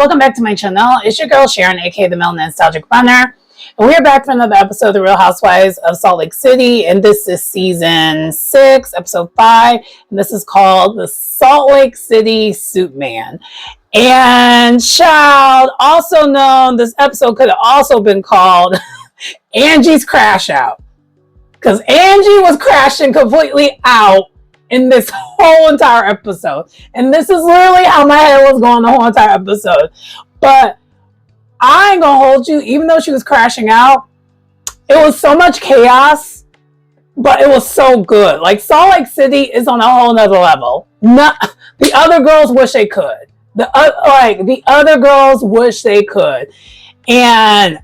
welcome back to my channel. It's your girl Sharon, aka the Melanin Nostalgic Runner, and we are back for another episode of The Real Housewives of Salt Lake City, and this is season 6, episode 5, and this is called the Salt Lake City Suit Man. And child, also known, this episode could have also been called Angie's Crash Out, because Angie was crashing completely out in this whole entire episode. And this is literally how my head was going the whole entire episode. But I ain't gonna hold you, even though she was crashing out, it was so much chaos, but it was so good. Like, Salt Lake City is on a whole nother level. The other girls wish they could. The other girls wish they could. And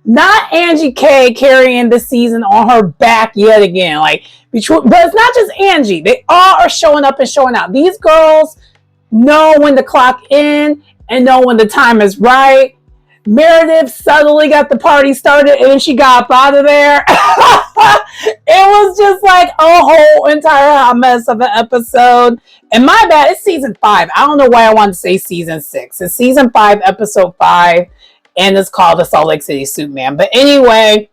not Angie K carrying the season on her back yet again. But it's not just Angie. They all are showing up and showing out. These girls know when to clock in and know when the time is right. Meredith subtly got the party started and then she got up out of there. It was just like a whole entire hot mess of an episode. And my bad, it's season 5. I don't know why I wanted to say season 6. It's season 5, episode 5. And it's called the Salt Lake City Suit Man. But anyway,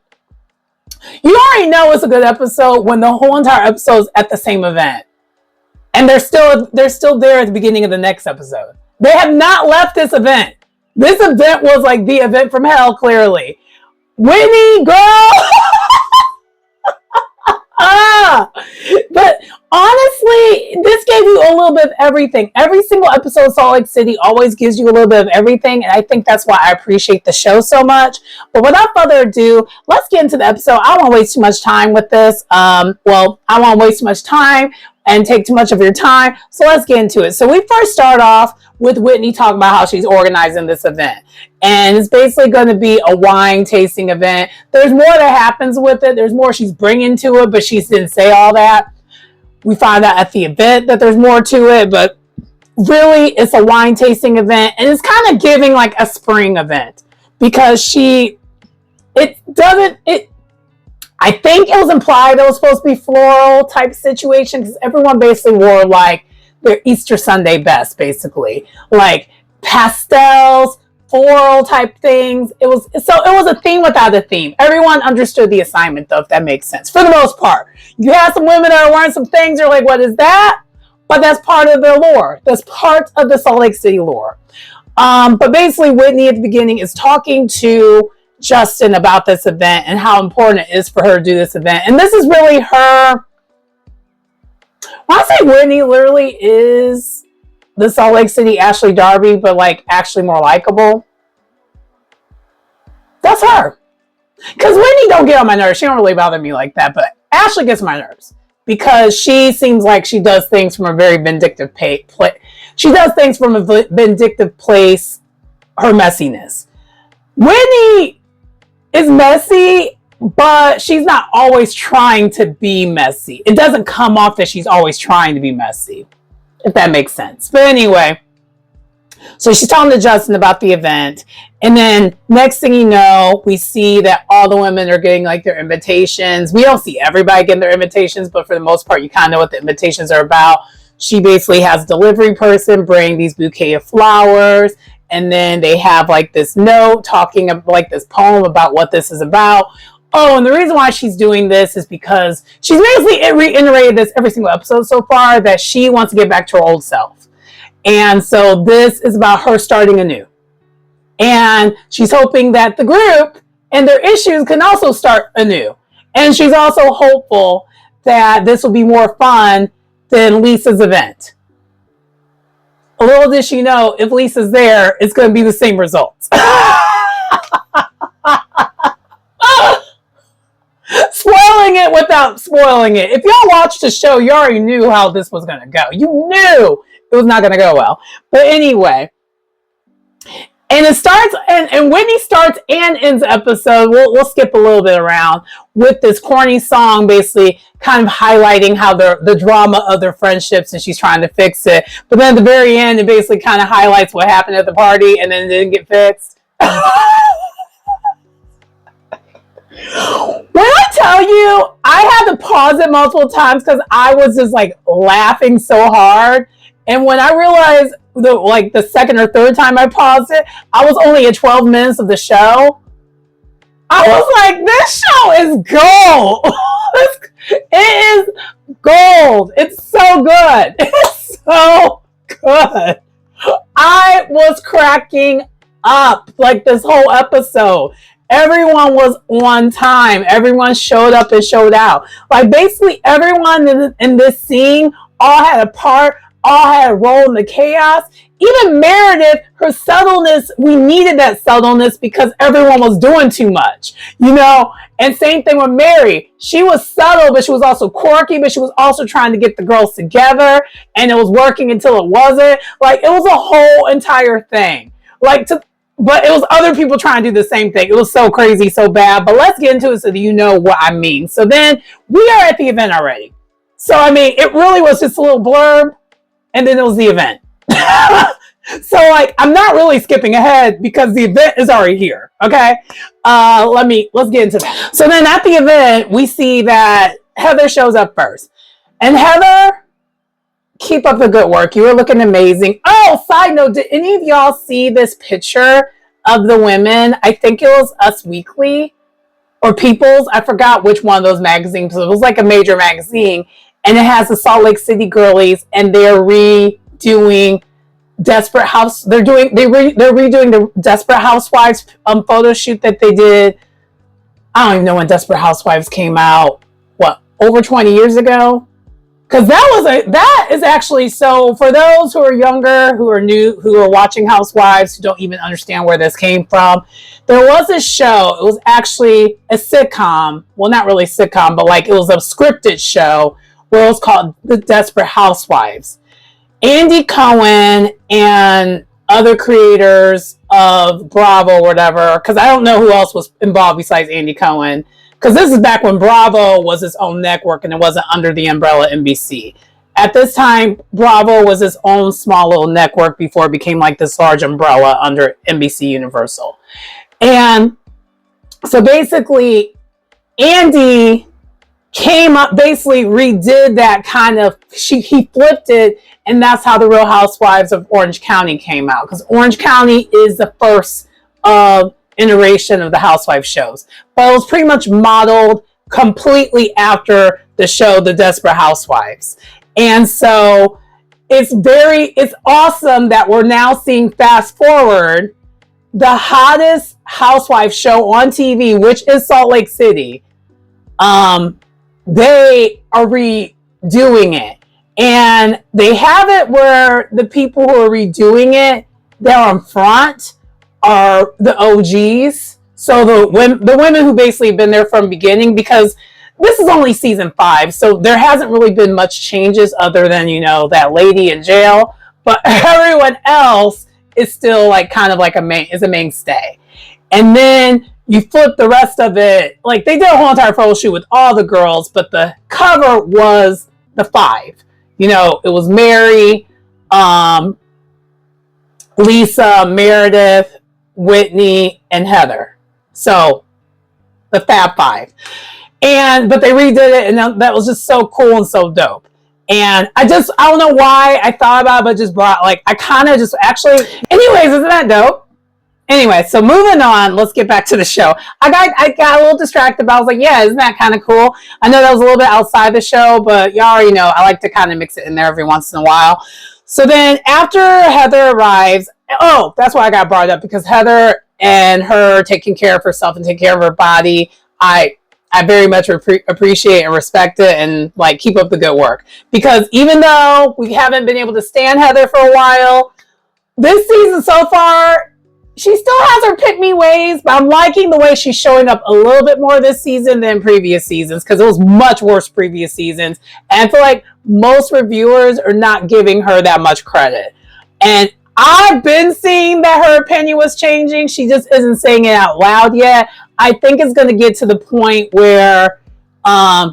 you already know it's a good episode when the whole entire episode is at the same event. And they're still there at the beginning of the next episode. They have not left this event. This event was like the event from hell, clearly. Whitney, girl! But honestly, this gave you a little bit of everything. Every single episode of Salt Lake City always gives you a little bit of everything, and I think that's why I appreciate the show so much. But without further ado, let's get into the episode. I don't want to waste too much time with this. I won't waste too much time and take too much of your time, so let's get into it. So we first start off with Whitney talking about how she's organizing this event. And it's basically going to be a wine tasting event. There's more that happens with it. There's more she's bringing to it, but she didn't say all that. We find out at the event that there's more to it, but really it's a wine tasting event. And it's kind of giving like a spring event because I think it was implied it was supposed to be floral type situation because everyone basically wore like their Easter Sunday best, basically. Like pastels, floral type things. It was a theme without a theme. Everyone understood the assignment though, if that makes sense. For the most part. You have some women that are wearing some things, you're like, what is that? But that's part of their lore. That's part of the Salt Lake City lore. But basically Whitney at the beginning is talking to Justin about this event and how important it is for her to do this event. And this is really her. When I say Whitney literally is the Salt Lake City Ashley Darby, but like actually more likable. That's her. Because Whitney don't get on my nerves. She don't really bother me like that, but Ashley gets my nerves because she seems like she does things from a very vindictive place. She does things from a vindictive place, her messiness. Whitney is messy, but she's not always trying to be messy. It doesn't come off that she's always trying to be messy, if that makes sense. But anyway, so she's talking to Justin about the event. And then next thing you know, we see that all the women are getting like their invitations. We don't see everybody getting their invitations, but for the most part, you kind of know what the invitations are about. She basically has a delivery person bring these bouquet of flowers. And then they have like this note talking about like this poem about what this is about. Oh, and the reason why she's doing this is because she's basically reiterated this every single episode so far that she wants to get back to her old self. And so this is about her starting anew. And she's hoping that the group and their issues can also start anew. And she's also hopeful that this will be more fun than Lisa's event. A little did she know, if Lisa's there, it's going to be the same results. Spoiling it without spoiling it. If y'all watched the show, you already knew how this was going to go. You knew it was not going to go well. But anyway, and it starts, and Whitney starts and ends the episode. We'll skip a little bit around with this corny song, basically kind of highlighting how the drama of their friendships, and she's trying to fix it. But then at the very end, it basically kind of highlights what happened at the party, and then it didn't get fixed. When I tell you, I had to pause it multiple times because I was just like laughing so hard. And when I realized the second or third time I paused it, I was only at 12 minutes of the show. I was like, this show is gold. It is gold. It's so good. It's so good. I was cracking up like this whole episode. Everyone was on time. Everyone showed up and showed out. Like basically everyone in this scene all had a part, all had a role in the chaos. Even Meredith, her subtleness, we needed that subtleness because everyone was doing too much, you know? And same thing with Mary. She was subtle, but she was also quirky, but she was also trying to get the girls together, and it was working until it wasn't. Like, it was a whole entire thing. But it was other people trying to do the same thing. It was so crazy, so bad. But let's get into it so that you know what I mean. So then we are at the event already. So, I mean, it really was just a little blurb, and then it was the event. So like I'm not really skipping ahead because the event is already here. Okay. Let's get into that. So then at the event, we see that Heather shows up first. And Heather, keep up the good work. You were looking amazing. Oh, side note, did any of y'all see this picture of the women? I think it was Us Weekly or People's. I forgot which one of those magazines. It was like a major magazine. And it has the Salt Lake City girlies, and they're redoing Desperate House. They're redoing the Desperate Housewives photo shoot that they did. I don't even know when Desperate Housewives came out. What, over 20 years ago? Because that is actually, so for those who are younger, who are new, who are watching Housewives, who don't even understand where this came from, there was a show. It was actually a sitcom. Well, not really a sitcom, but like it was a scripted show where it was called The Desperate Housewives. Andy Cohen and other creators of Bravo or whatever, because I don't know who else was involved besides Andy Cohen, because this is back when Bravo was its own network and it wasn't under the umbrella NBC. At this time, Bravo was its own small little network before it became like this large umbrella under NBC Universal. And so basically, Andy came up, basically redid that kind of, he flipped it, and that's how the Real Housewives of Orange County came out, because Orange County is the first iteration of the Housewives shows, but it was pretty much modeled completely after the show The Desperate Housewives. And so it's awesome that we're now seeing, fast forward, the hottest housewife show on TV, which is Salt Lake City. They are redoing it, and they have it where the people who are redoing it, they're on front, are the OGs. So the women who basically have been there from beginning, because this is only season 5, so there hasn't really been much changes other than, you know, that lady in jail, but everyone else is still like kind of like a mainstay. And then you flip the rest of it, like they did a whole entire photo shoot with all the girls, but the cover was the 5. You know, it was Mary, Lisa, Meredith, Whitney, and Heather. So the Fab 5. But they redid it, and that was just so cool and so dope. And I don't know why I thought about it, but just brought, like, I kind of just actually, anyways, isn't that dope? Anyway, so moving on, let's get back to the show. I got a little distracted, but I was like, yeah, isn't that kind of cool? I know that was a little bit outside the show, but y'all already know I like to kind of mix it in there every once in a while. So then after Heather arrives, oh, that's why I got brought up, because Heather and her taking care of herself and taking care of her body, I very much appreciate and respect it, and like keep up the good work. Because even though we haven't been able to stand Heather for a while, this season so far, she still has her pick-me ways, but I'm liking the way she's showing up a little bit more this season than previous seasons, because it was much worse previous seasons. And I feel like most reviewers are not giving her that much credit. And I've been seeing that her opinion was changing. She just isn't saying it out loud yet. I think it's going to get to the point where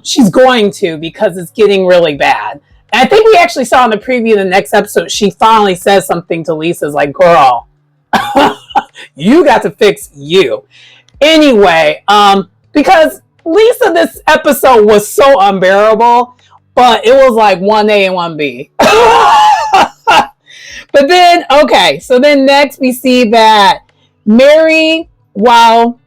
she's going to, because it's getting really bad. And I think we actually saw in the preview of the next episode, she finally says something to Lisa's like, girl, you got to fix you. Anyway, because Lisa, this episode was so unbearable, but it was like 1A and 1B. But then, okay, so then next we see that Mary, while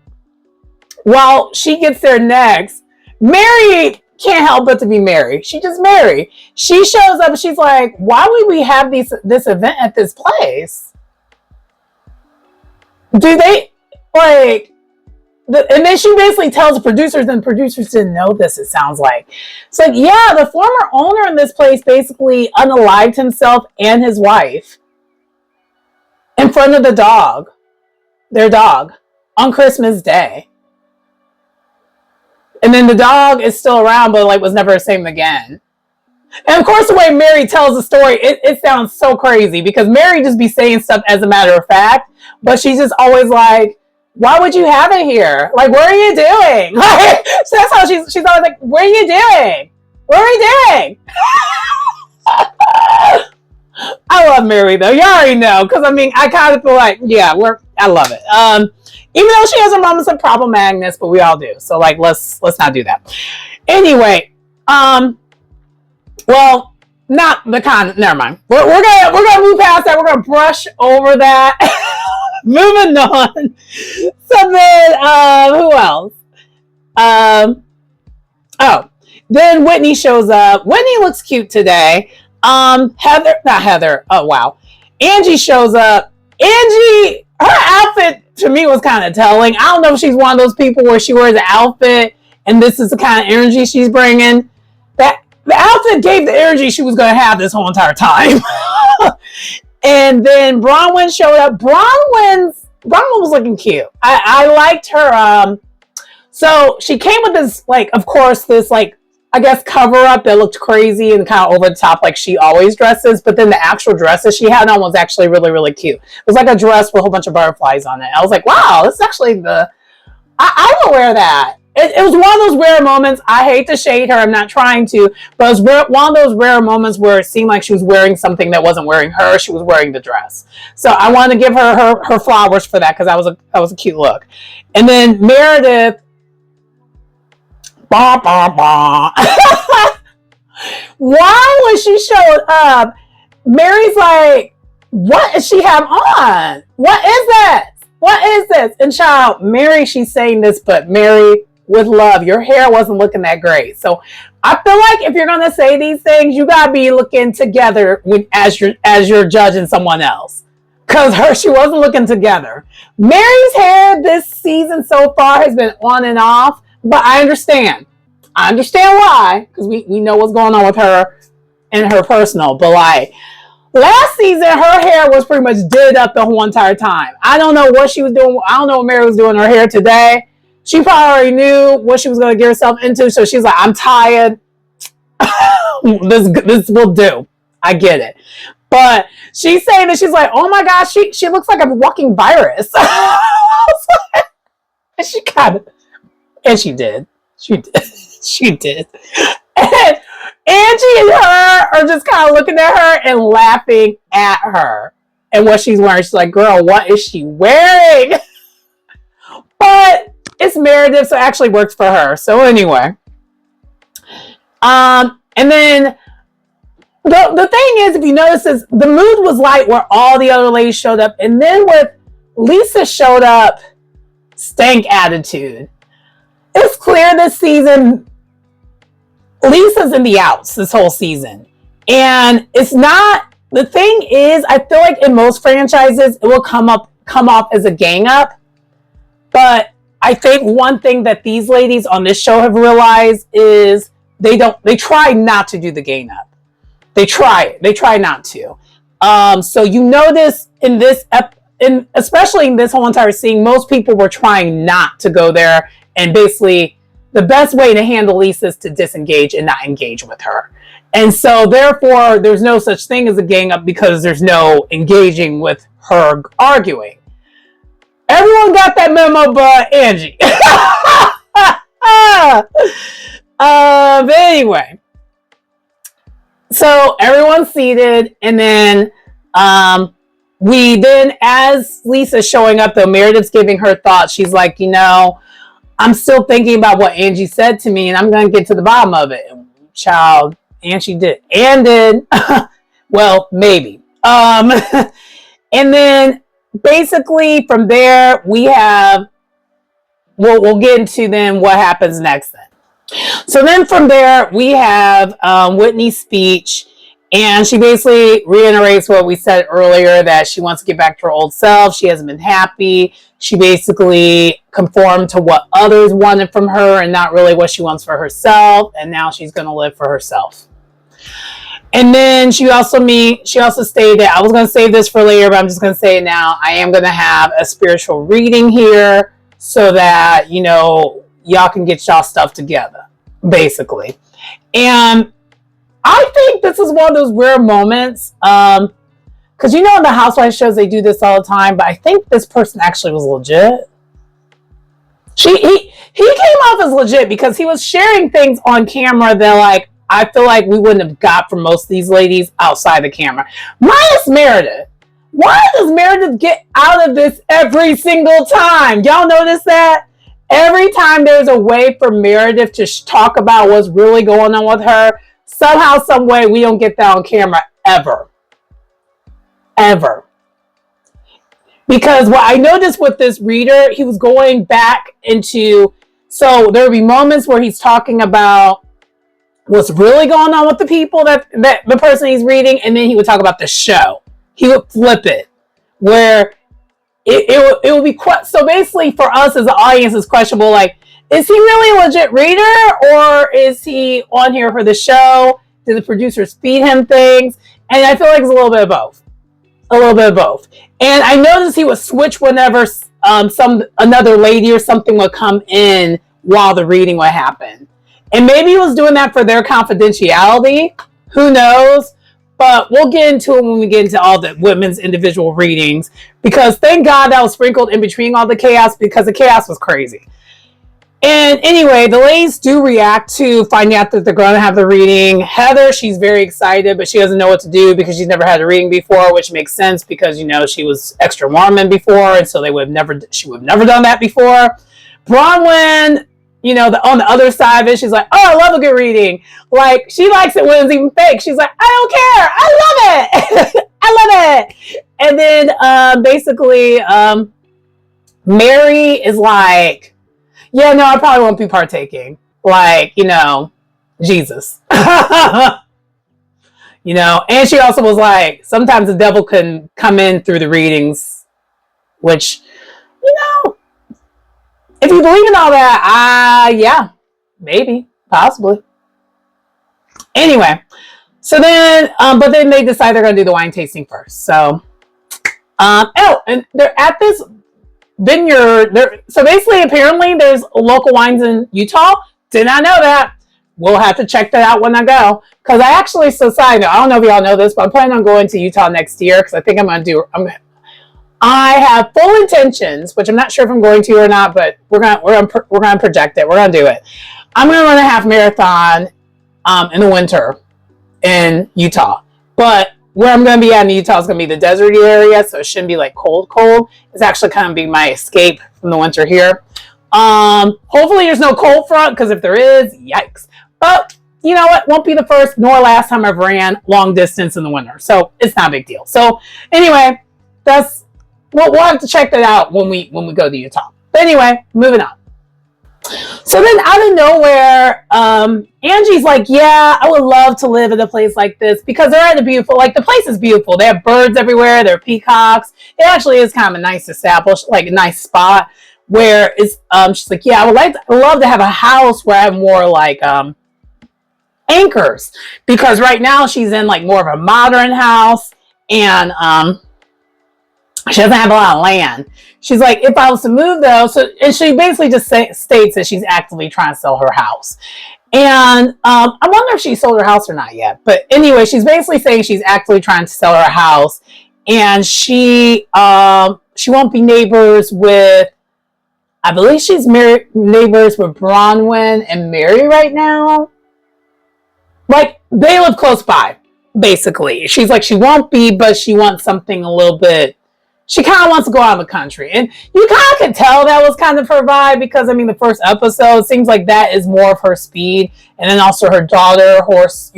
she gets there next, Mary can't help but to be Mary. She just Mary. She shows up and she's like, why would we have this event at this place? Do they, like, and then she basically tells the producers, and producers didn't know this, it sounds like. It's like, yeah, the former owner in this place basically unalived himself and his wife in front of their dog, on Christmas Day. And then the dog is still around, but like was never the same again. And of course, the way Mary tells the story, it sounds so crazy because Mary just be saying stuff as a matter of fact, but she's just always like, why would you have it here? Like, what are you doing? Like, so that's how she's always like, what are you doing? What are we doing? I love Mary though. You already know, because I mean, I kind of feel like, yeah, I love it. Even though she has her moments of problem magnets, but we all do. So like, let's not do that. Anyway, well, not the kind. Never mind. We're gonna move past that. We're gonna brush over that. Moving on. So then, who else? Oh, then Whitney shows up. Whitney looks cute today. Not Heather. Oh wow. Angie shows up. Angie, her outfit to me was kind of telling. I don't know if she's one of those people where she wears an outfit and this is the kind of energy she's bringing. That the outfit gave the energy she was going to have this whole entire time. And then Bronwyn showed up. Bronwyn was looking cute. I liked her. So she came with this, like, of course, this, like, I guess cover up that looked crazy and kind of over the top like she always dresses. But then the actual dress that she had on was actually really, really cute. It was like a dress with a whole bunch of butterflies on it. I was like, wow, this is actually I will wear that. It was one of those rare moments. I hate to shade her. I'm not trying to. But it was one of those rare moments where it seemed like she was wearing something that wasn't wearing her. She was wearing the dress. So I wanted to give her flowers for that because that was a cute look. And then Meredith. Bah, bah, bah. Why when she showed up, Mary's like, what does she have on? What is this? What is this? And child, Mary, she's saying this, but Mary, with love, your hair wasn't looking that great. So I feel like if you're gonna say these things, you gotta be looking together as you're judging someone else. Cause she wasn't looking together. Mary's hair this season so far has been on and off, but I understand why, because we know what's going on with her and her personal. But like last season, her hair was pretty much did up the whole entire time. I don't know what she was doing. I don't know what Mary was doing in her hair today. She probably already knew what she was going to get herself into. So she's like, I'm tired. This will do. I get it. But she's saying that she's like, oh my gosh, she looks like a walking virus. And she kind of, and she did. She did. And Angie and her are just kind of looking at her and laughing at her and what she's wearing. She's like, girl, what is she wearing? But it's Meredith, so it actually works for her. So anyway. And then the thing is, if you notice, is the mood was light where all the other ladies showed up. And then with Lisa showed up, stank attitude. It's clear this season, Lisa's in the outs this whole season. And it's not, the thing is, I feel like in most franchises, it will come off as a gang up. But I think one thing that these ladies on this show have realized is they try not to do the gang up. They try not to. So you notice in this, especially in this whole entire scene, most people were trying not to go there. And basically, the best way to handle Lisa is to disengage and not engage with her. And so, therefore, there's no such thing as a gang up because there's no engaging with her arguing. Everyone got that memo but Angie. But anyway. So, everyone's seated. And then, as Lisa's showing up, though, Meredith's giving her thoughts. She's like, I'm still thinking about what Angie said to me, and I'm going to get to the bottom of it. Child, Angie did. And did. Well, maybe. Um, and then basically from there, we have, we'll get into then what happens next then. So then from there, we have Whitney's speech, and she basically reiterates what we said earlier, that she wants to get back to her old self. She hasn't been happy. She basically conformed to what others wanted from her and not really what she wants for herself. And now she's going to live for herself. And then she also stated, I was going to save this for later, but I'm just going to say it now. I am going to have a spiritual reading here so that, you know, y'all can get y'all stuff together, basically. And I think this is one of those rare moments, because you know in the Housewives shows they do this all the time, but I think this person actually was legit. He came off as legit because he was sharing things on camera that, like, I feel like we wouldn't have got from most of these ladies outside the camera. Minus Meredith. Why does Meredith get out of this every single time? Y'all notice that? Every time there's a way for Meredith to talk about what's really going on with her, somehow, some way, we don't get that on camera ever. Ever. Because what I noticed with this reader, he was going back into, so there would be moments where he's talking about what's really going on with the people that the person he's reading, and then he would talk about the show. He would flip it, where it would be so basically for us as an audience, it's questionable, like, is he really a legit reader, or is he on here for the show? Did the producers feed him things? And I feel like it's a little bit of both. A little bit of both. And I noticed he would switch whenever another lady or something would come in while the reading would happen. And maybe he was doing that for their confidentiality. Who knows? But we'll get into it when we get into all the women's individual readings. Because thank God that was sprinkled in between all the chaos, because the chaos was crazy. And anyway, the ladies do react to finding out that they're going to have the reading. Heather, she's very excited, but she doesn't know what to do because she's never had a reading before, which makes sense because, you know, she was extra Mormon before, and so she would have never done that before. Bronwyn, you know, on the other side of it, she's like, oh, I love a good reading. Like, she likes it when it's even fake. She's like, I don't care. I love it. I love it. And then basically, Mary is like, yeah, no, I probably won't be partaking. Like, you know, Jesus. You know, and she also was like, sometimes the devil can come in through the readings, which, you know, if you believe in all that, yeah, maybe, possibly. Anyway, so then, but then they decide they're going to do the wine tasting first. So, and they're at this vineyard. So basically, apparently, there's local wines in Utah. Did not know that. We'll have to check that out when I go. Because I actually, so side note, I don't know if y'all know this, but I'm planning on going to Utah next year because I think I have full intentions, which I'm not sure if I'm going to or not, but we're gonna project it. We're gonna do it. I'm gonna run a half marathon in the winter in Utah, but where I'm gonna be at in Utah is gonna be the desert area, so it shouldn't be like cold. It's actually kind of be my escape from the winter here. Hopefully there's no cold front, because if there is, yikes. But you know what? Won't be the first nor last time I've ran long distance in the winter, so it's not a big deal. So anyway, we'll have to check that out when we go to Utah. But anyway, moving on. So then out of nowhere, Angie's like, yeah, I would love to live in a place like this, because they're at a beautiful, like, the place is beautiful. They have birds everywhere. There are peacocks. It actually is kind of a nice established, like a nice spot where it's, she's like, yeah, I'd love to have a house where I have more like, anchors, because right now she's in like more of a modern house, and, she doesn't have a lot of land. She's like, if I was to move though, and she basically just states that she's actively trying to sell her house. And I wonder if she sold her house or not yet. But anyway, she's basically saying she's actively trying to sell her house, and she won't be neighbors with, I believe she's neighbors with Bronwyn and Mary right now. Like, they live close by, basically. She's like, she won't be, but she wants something a little bit. She kind of wants to go out of the country. And you kind of could tell that was kind of her vibe, because, I mean, the first episode seems like that is more of her speed. And then also her daughter, horse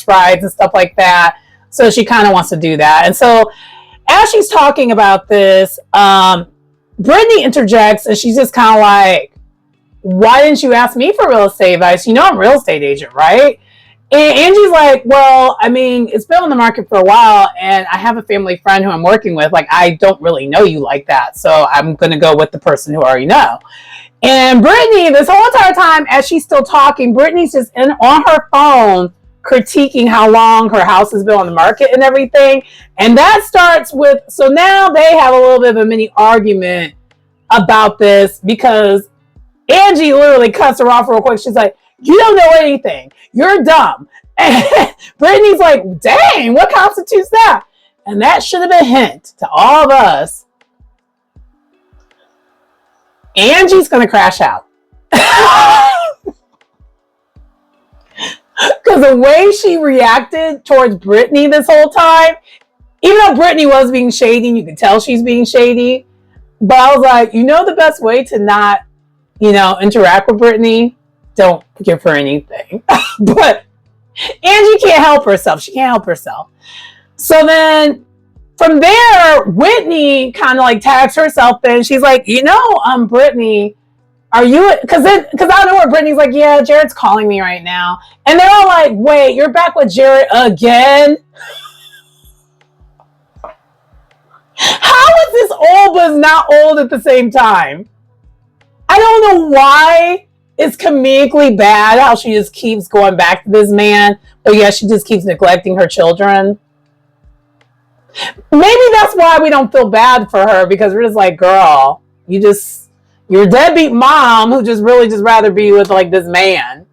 rides and stuff like that. So she kind of wants to do that. And so as she's talking about this, Brittany interjects and she's just kind of like, why didn't you ask me for real estate advice? You know, I'm a real estate agent, right? And Angie's like, well, I mean, it's been on the market for a while and I have a family friend who I'm working with. Like, I don't really know you like that. So I'm going to go with the person who I already know. And Brittany, this whole entire time, as she's still talking, Brittany's just on her phone critiquing how long her house has been on the market and everything. And that starts with, so now they have a little bit of a mini argument about this because Angie literally cuts her off real quick. She's like, you don't know anything. You're dumb. And Brittany's like, dang, what constitutes that? And that should have been a hint to all of us. Angie's going to crash out. Because the way she reacted towards Brittany this whole time, even though Brittany was being shady, you could tell she's being shady. But I was like, you know, the best way to not, you know, interact with Brittany, don't give her anything. But Angie can't help herself. She can't help herself. So then from there, Whitney kind of like tags herself in. She's like, you know, Brittany, are you, because out of nowhere, Brittany's like, yeah, Jared's calling me right now. And they're all like, wait, you're back with Jared again? How is this old but not old at the same time? I don't know why it's comedically bad how she just keeps going back to this man, but yeah, she just keeps neglecting her children. Maybe that's why we don't feel bad for her, because we're just like, girl, you're a deadbeat mom who just really just rather be with like this man.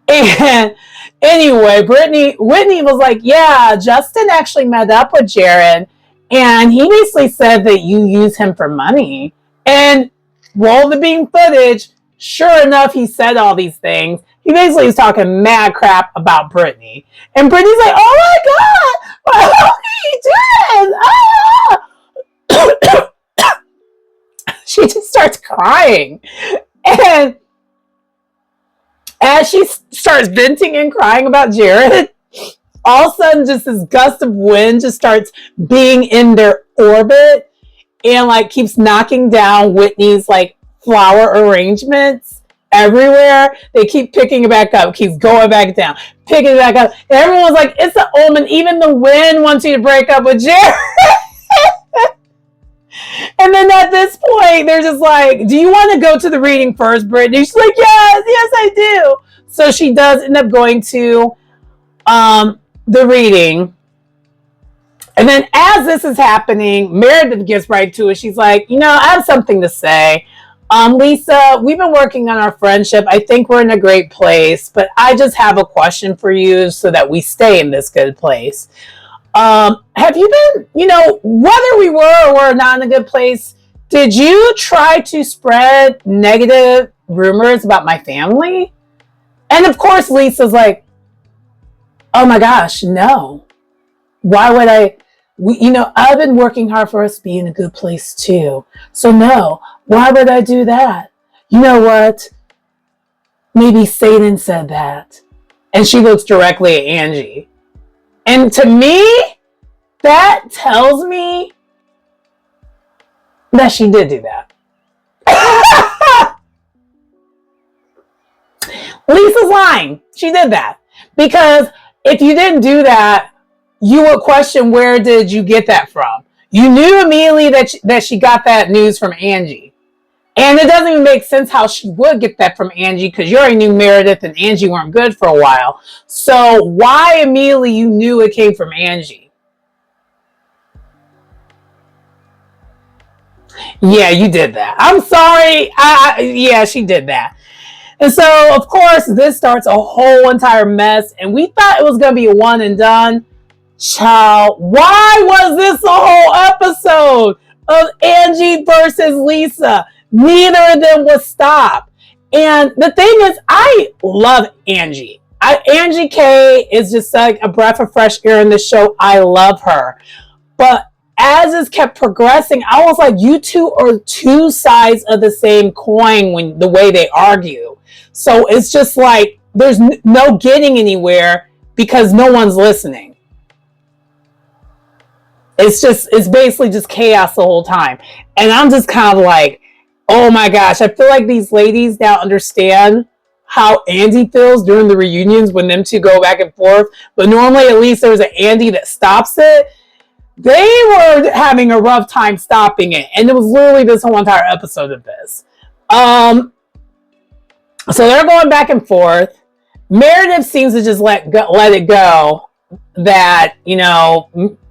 And anyway, Whitney was like, yeah, Justin actually met up with Jared and he basically said that you use him for money. And roll the beam footage. Sure enough, he said all these things. He basically was talking mad crap about Brittany. And Brittany's like, oh my God, what he did? Ah! She just starts crying. And as she starts venting and crying about Jared, all of a sudden just this gust of wind just starts being in their orbit and like keeps knocking down Whitney's like flower arrangements everywhere. They keep picking it back up, keeps going back down, picking it back up. And everyone's like, it's an omen. Even the wind wants you to break up with Jared. And then at this point, they're just like, do you want to go to the reading first, Brittany? She's like, yes, I do. So she does end up going to the reading. And then as this is happening, Meredith gets right to it. She's like, you know, I have something to say. Lisa, we've been working on our friendship. I think we're in a great place, but I just have a question for you so that we stay in this good place. Have you been, you know, whether we were or were not in a good place, did you try to spread negative rumors about my family? And of course, Lisa's like, oh my gosh, no. Why would I? You know, I've been working hard for us to be in a good place too. So no, why would I do that? You know what? Maybe Satan said that. And she looks directly at Angie. And to me, that tells me that she did do that. Lisa's lying. She did that. Because if you didn't do that, you would question, where did you get that from? You knew immediately that she got that news from Angie. And it doesn't even make sense how she would get that from Angie, because you already knew Meredith and Angie weren't good for a while. So why immediately you knew it came from Angie? Yeah, you did that. I'm sorry. Yeah, she did that. And so, of course, this starts a whole entire mess. And we thought it was going to be a one and done. Child, why was this a whole episode of Angie versus Lisa? Neither of them would stop. And the thing is, I love Angie. Angie K is just like a breath of fresh air in the show. I love her. But as it's kept progressing, I was like, you two are two sides of the same coin when the way they argue. So it's just like there's no getting anywhere because no one's listening. it's basically just chaos the whole time. And I'm just kind of like, oh my gosh, I feel like these ladies now understand how Andy feels during the reunions when them two go back and forth. But normally, at least there's an Andy that stops it. They were having a rough time stopping it, and it was literally this whole entire episode of this. So they're going back and forth. Meredith seems to just let it go that,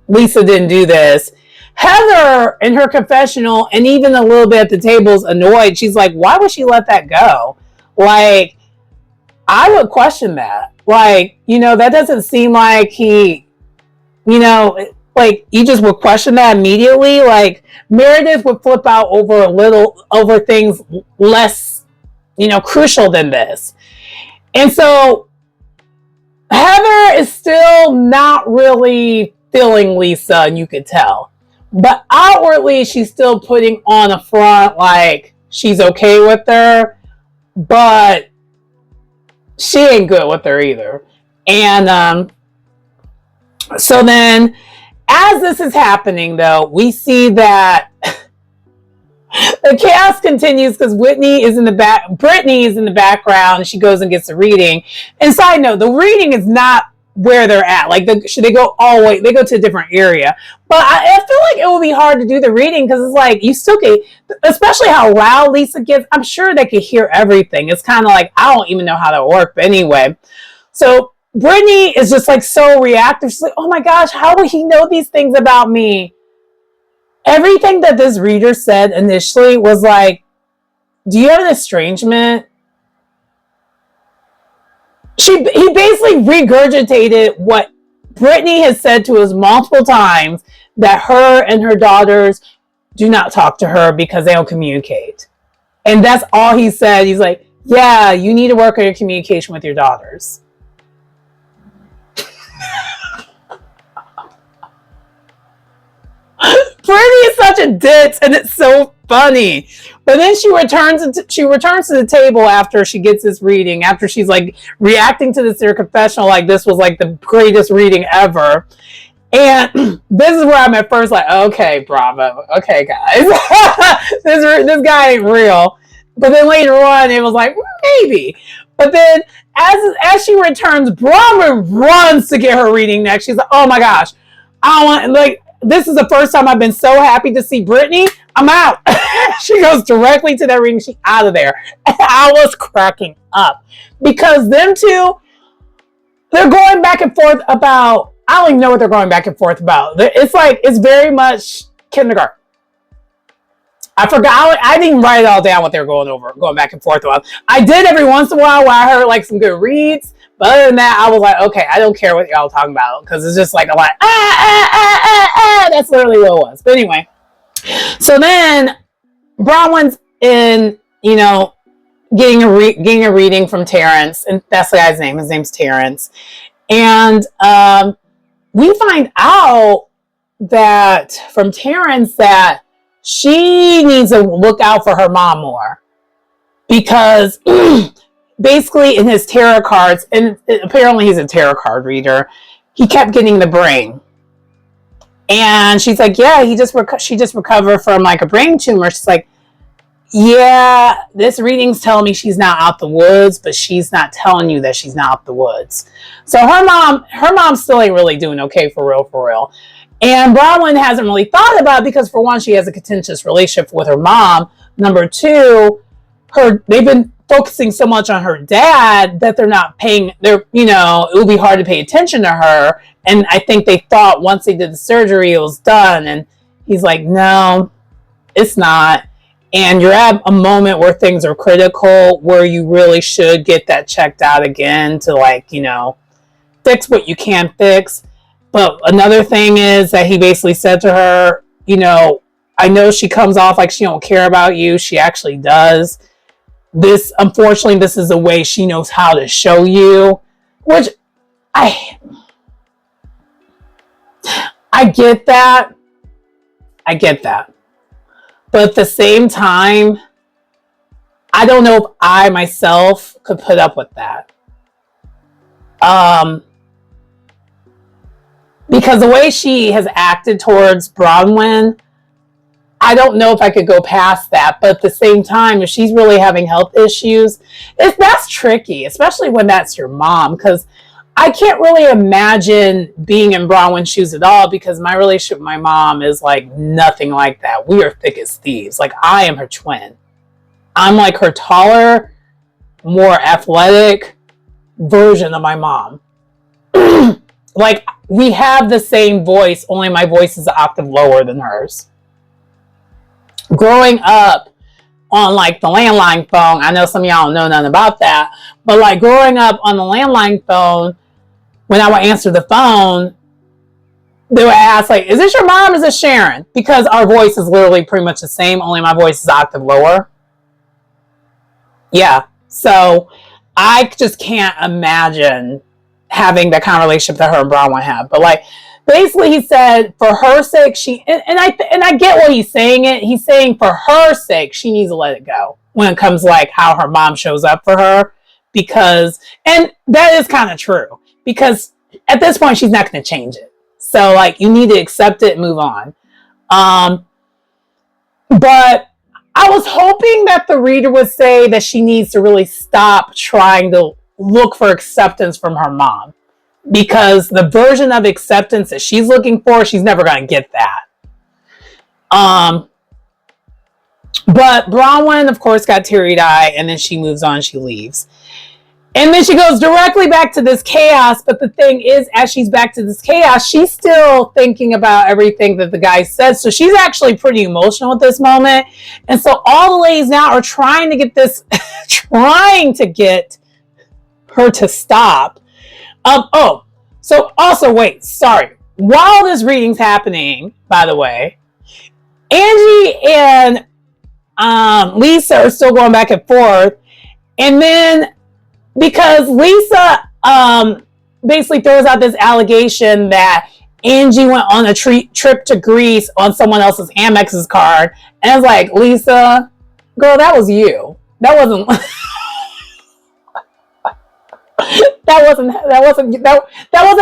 Lisa didn't do this. Heather, in her confessional, and even a little bit at the table, is annoyed. She's like, why would she let that go? Like, I would question that. Like, that doesn't seem like he, like, you just would question that immediately. Like, Meredith would flip out over things less, crucial than this. And so Heather is still not really feeling Lisa, and you could tell. But outwardly, she's still putting on a front like she's okay with her, but she ain't good with her either. And so then, as this is happening, though, we see that the chaos continues because Brittany is in the background. She goes and gets a reading. And side note, the reading is not where they're at. Like, should they go all the way? They go to a different area. But I feel like it will be hard to do the reading because it's like you still get, especially how loud Lisa gets. I'm sure they could hear everything. It's kind of like, I don't even know how that works. But anyway, so Brittany is just like so reactive. She's like, oh my gosh, how would he know these things about me? Everything that this reader said initially was like, do you have an estrangement? He basically regurgitated what Brittany has said to us multiple times, that her and her daughters do not talk to her because they don't communicate. And that's all he said. He's like, yeah, you need to work on your communication with your daughters. Brittany is such a ditz, and it's so funny. But then she returns to the table after she gets this reading, after she's like reacting to this in her confessional like this was like the greatest reading ever. And this is where I'm at first like, okay, Bravo, okay, guys, this guy ain't real. But then later on, it was like, maybe. But then as she returns, Bravo runs to get her reading next. She's like, oh my gosh, I want, like, this is the first time I've been so happy to see Brittany. I'm out. She goes directly to that reading. She's out of there. And I was cracking up because them two, they're going back and forth about, I don't even know what they're going back and forth about. It's like, it's very much kindergarten. I forgot. I didn't write it all down what they were going back and forth about. I did every once in a while where I heard like some good reads. But other than that, I was like, okay, I don't care what y'all talking about because it's just like a lot. That's literally what it was. But anyway, so then Bronwyn's in, getting a reading from Terrence, and that's the guy's name. His name's Terrence, and we find out that from Terrence that she needs to look out for her mom more because. Basically, in his tarot cards, and apparently he's a tarot card reader, he kept getting the brain. And she's like, yeah, she just recovered from like a brain tumor. She's like, yeah, this reading's telling me she's not out the woods, but she's not telling you that she's not out the woods. So her mom still ain't really doing okay for real. And Bronwyn hasn't really thought about it because for one, she has a contentious relationship with her mom. Number two, they've been focusing so much on her dad that it would be hard to pay attention to her. And I think they thought once they did the surgery, it was done. And he's like, no, it's not. And you're at a moment where things are critical, where you really should get that checked out again to fix what you can fix. But another thing is that he basically said to her, I know she comes off like she don't care about you. She actually does. Unfortunately, this is a way she knows how to show you, which I get that. But at the same time, I don't know if I myself could put up with that. because the way she has acted towards Bronwyn, I don't know if I could go past that. But at the same time, if she's really having health issues, that's tricky, especially when that's your mom. Because I can't really imagine being in Bronwyn's shoes at all, because my relationship with my mom is like nothing like that. We are thick as thieves. Like, I am her twin. I'm like her taller, more athletic version of my mom. Like, we have the same voice, only my voice is an octave lower than hers. Growing up on like the landline phone, I know some of y'all don't know nothing about that, but like growing up on the landline phone, when I would answer the phone, they would ask like, is this your mom or is this Sharon? Because our voice is literally pretty much the same, only my voice is octave lower. Yeah, so I just can't imagine having that kind of relationship that her and Bronwyn have. But like, basically he said for her sake, and I get what he's saying. He's saying for her sake, she needs to let it go when it comes like how her mom shows up for her, because, and that is kind of true, because at this point she's not going to change it. So like, you need to accept it and move on. But I was hoping that the reader would say that she needs to really stop trying to look for acceptance from her mom, because the version of acceptance that she's looking for, she's never going to get that. But Bronwyn, of course, got teary-eyed, and then she moves on, she leaves. And then she goes directly back to this chaos. But the thing is, as she's back to this chaos, she's still thinking about everything that the guy said. So she's actually pretty emotional at this moment. And so all the ladies now are trying to get this, trying to get her to stop. So also, wait, sorry. While this reading's happening, by the way, Angie and Lisa are still going back and forth. And then, because Lisa basically throws out this allegation that Angie went on a trip to Greece on someone else's Amex's card. And I was like, Lisa, girl, that was you. That wasn't... That wasn't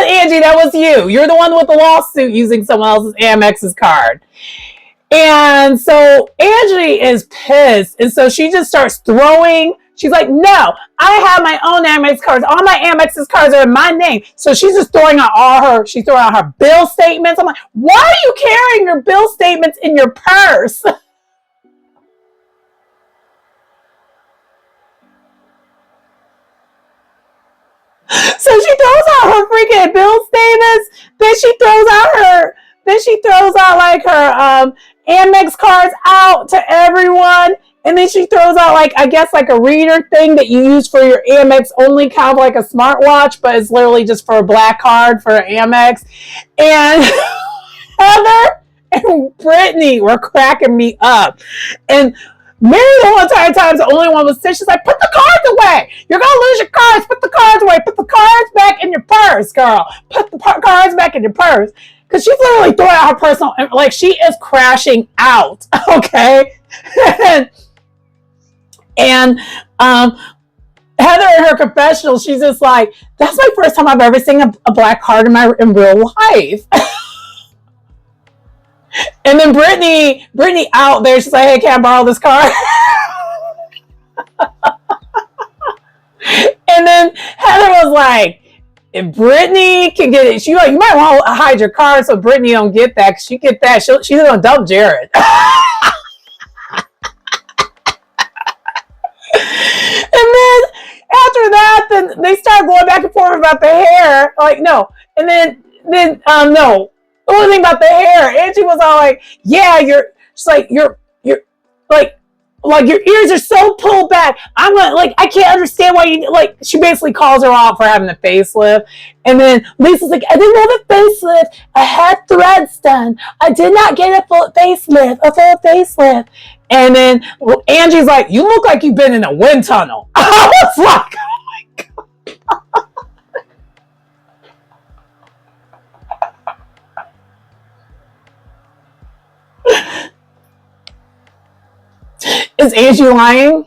Angie. That was you. You're the one with the lawsuit using someone else's Amex's card. And so Angie is pissed. And so she just starts throwing. She's like, no, I have my own Amex cards. All my Amex's cards are in my name. So she's just throwing out she's throwing out her bill statements. I'm like, why are you carrying your bill statements in your purse? So she throws out her freaking bill statements. Then she throws out like her Amex cards out to everyone. And then she throws out like, I guess like a reader thing that you use for your Amex only, kind of like a smartwatch, but it's literally just for a black card for Amex. And Heather and Brittany were cracking me up. And Mary the whole entire time is the only one was sitting. She's like, put the cards away. You're going to lose your cards. Put the cards away. Put the cards back in your purse, girl. Put the cards back in your purse. Because she's literally throwing out her personal, like she is crashing out. Okay. and Heather in her confessional, she's just like, that's my first time I've ever seen a black card in real life. And then Brittany out there, she's like, hey, can I borrow this card? And then Heather was like, if Brittany can get it, you might want to hide your card so Brittany don't get that. Because she get that, she's going to dump Jared. And then after that, then they start going back and forth about the hair. Like, no. And then no. The only thing about the hair, Angie was all like, yeah, you're like your ears are so pulled back. I'm like, I can't understand why you, like, she basically calls her out for having the facelift. And then Lisa's like, I didn't have a facelift. I had threads done. I did not get a full facelift. And then Angie's like, you look like you've been in a wind tunnel. I was like, oh my God. Is Angie lying?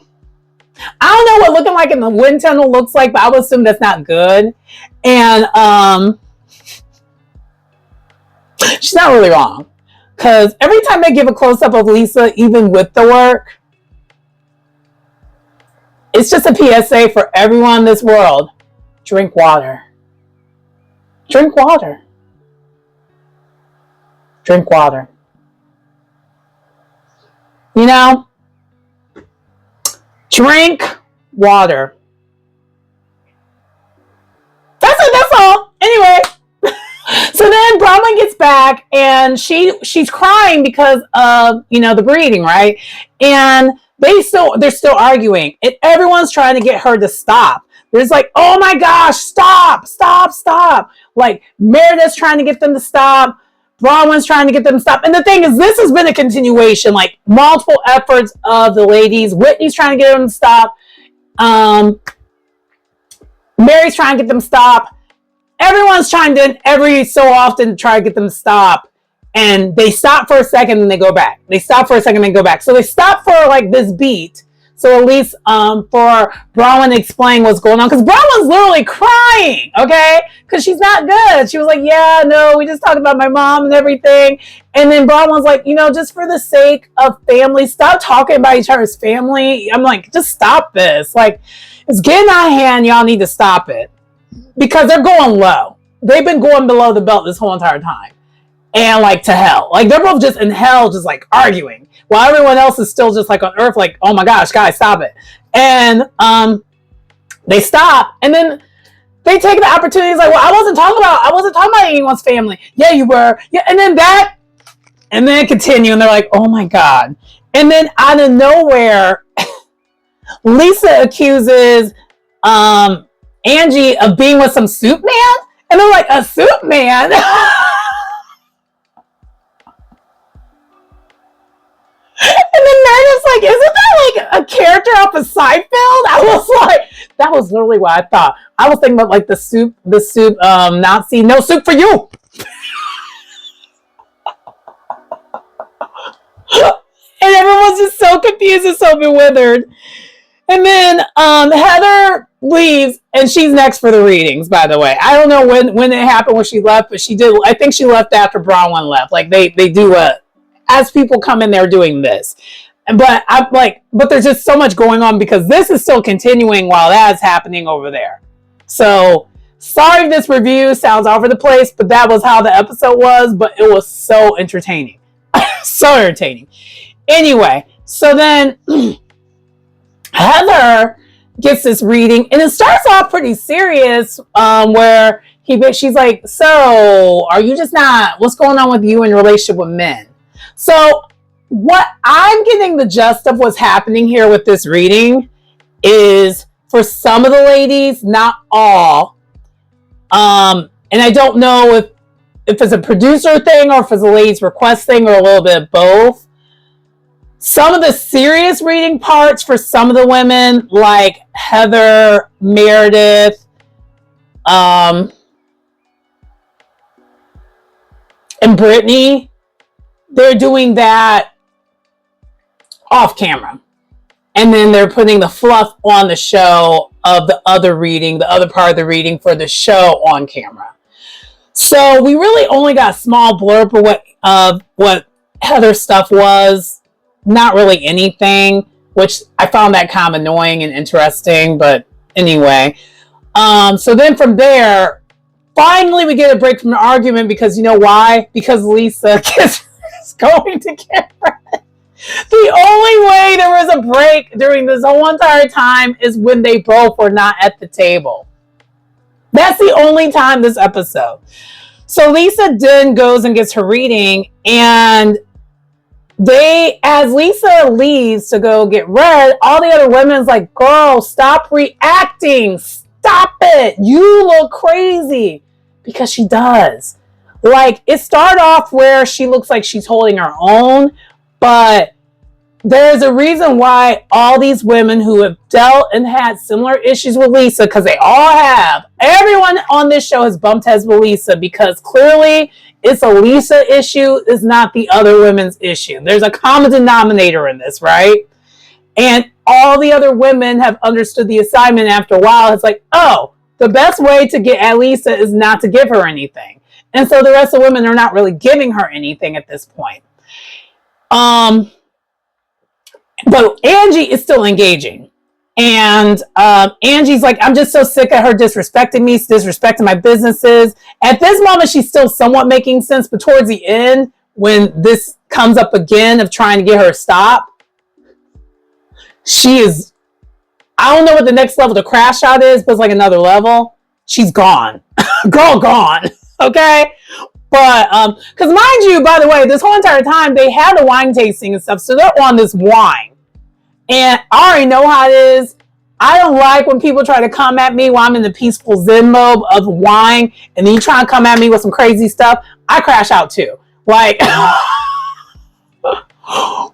I don't know what looking like in the wind tunnel looks like, but I would assume that's not good. And She's not really wrong. Because every time they give a close-up of Lisa, even with the work, it's just a PSA for everyone in this world. Drink water. Drink water. Drink water. You know, drink water. That's it, that's all. Anyway. So then Bronwyn gets back and she's crying because of, you know, the breeding, right? And they're still arguing. And everyone's trying to get her to stop. There's like, oh my gosh, stop. Like Meredith's trying to get them to stop. Bronwyn's trying to get them to stop. And the thing is, this has been a continuation, like multiple efforts of the ladies. Whitney's trying to get them to stop. Mary's trying to get them to stop. Everyone's chimed in every so often to try to get them to stop. And they stop for a second and they go back. They stop for a second and they go back. So they stop for like this beat. So at least for Bronwyn to explain what's going on. Because Bronwyn's literally crying, okay? Because she's not good. She was like, yeah, no, we just talked about my mom and everything. And then Bronwyn's like, you know, just for the sake of family, stop talking about each other's family. I'm like, just stop this. Like, it's getting out of hand. Y'all need to stop it. Because they're going low. They've been going below the belt this whole entire time. And like to hell. Like they're both just in hell, just like arguing. While everyone else is still just like on earth, like, oh my gosh, guys, stop it. And they stop. And then they take the opportunity. It's like, well, I wasn't talking about anyone's family. Yeah, you were. Yeah, and then continue. And they're like, oh my God. And then out of nowhere, Lisa accuses Angie of being with some soup man. And they're like, a soup man? And then Meredith's like, isn't that like a character off of Seinfeld? I was like, that was literally what I thought. I was thinking about like the soup Nazi, no soup for you. And everyone's just so confused and so bewildered. And then Heather leaves, and she's next for the readings, by the way. I don't know when it happened, when she left, but she did. I think she left after Bronwyn left. Like they do as people come in, they're doing this. But I'm like, but there's just so much going on because this is still continuing while that's happening over there. So sorry if this review sounds all over the place, but that was how the episode was. But it was so entertaining. So entertaining. Anyway, so then Heather gets this reading, and it starts off pretty serious, where she's like, so are you just not, what's going on with you in your relationship with men? So what I'm getting the gist of what's happening here with this reading is for some of the ladies, not all, and I don't know if it's a producer thing or if it's a ladies request thing or a little bit of both. Some of the serious reading parts for some of the women, like Heather, Meredith, and Brittany, they're doing that off camera. And then they're putting the fluff on the show of the other reading, the other part of the reading for the show on camera. So we really only got a small blurb of what Heather's stuff was. Not really anything, which I found that kind of annoying and interesting. But anyway, so then from there, finally we get a break from the argument because you know why? Because Lisa is going to get ready. The only way there was a break during this whole entire time is when they both were not at the table. That's the only time this episode. So Lisa then goes and gets her reading, and as Lisa leaves to go get read, all the other women's like, girl, stop reacting. Stop it. You look crazy. Because she does. Like, it started off where she looks like she's holding her own, but there's a reason why all these women who have dealt and had similar issues with Lisa, because they all have, everyone on this show has bumped heads with Lisa because clearly it's a Lisa issue, it's not the other women's issue. There's a common denominator in this, right? And all the other women have understood the assignment after a while. It's like, oh, the best way to get at Lisa is not to give her anything. And so the rest of the women are not really giving her anything at this point. But Angie is still engaging. And Angie's like, I'm just so sick of her disrespecting me, disrespecting my businesses. At this moment, she's still somewhat making sense. But towards the end, when this comes up again of trying to get her to stop, she is, I don't know what the next level to crash out is, but it's like another level. She's gone. Girl gone. Okay? But, because mind you, by the way, this whole entire time, they had a wine tasting and stuff. So they're on this wine. And I already know how it is. I don't like when people try to come at me while I'm in the peaceful zen mode of wine. And then you try to come at me with some crazy stuff. I crash out too. Like, one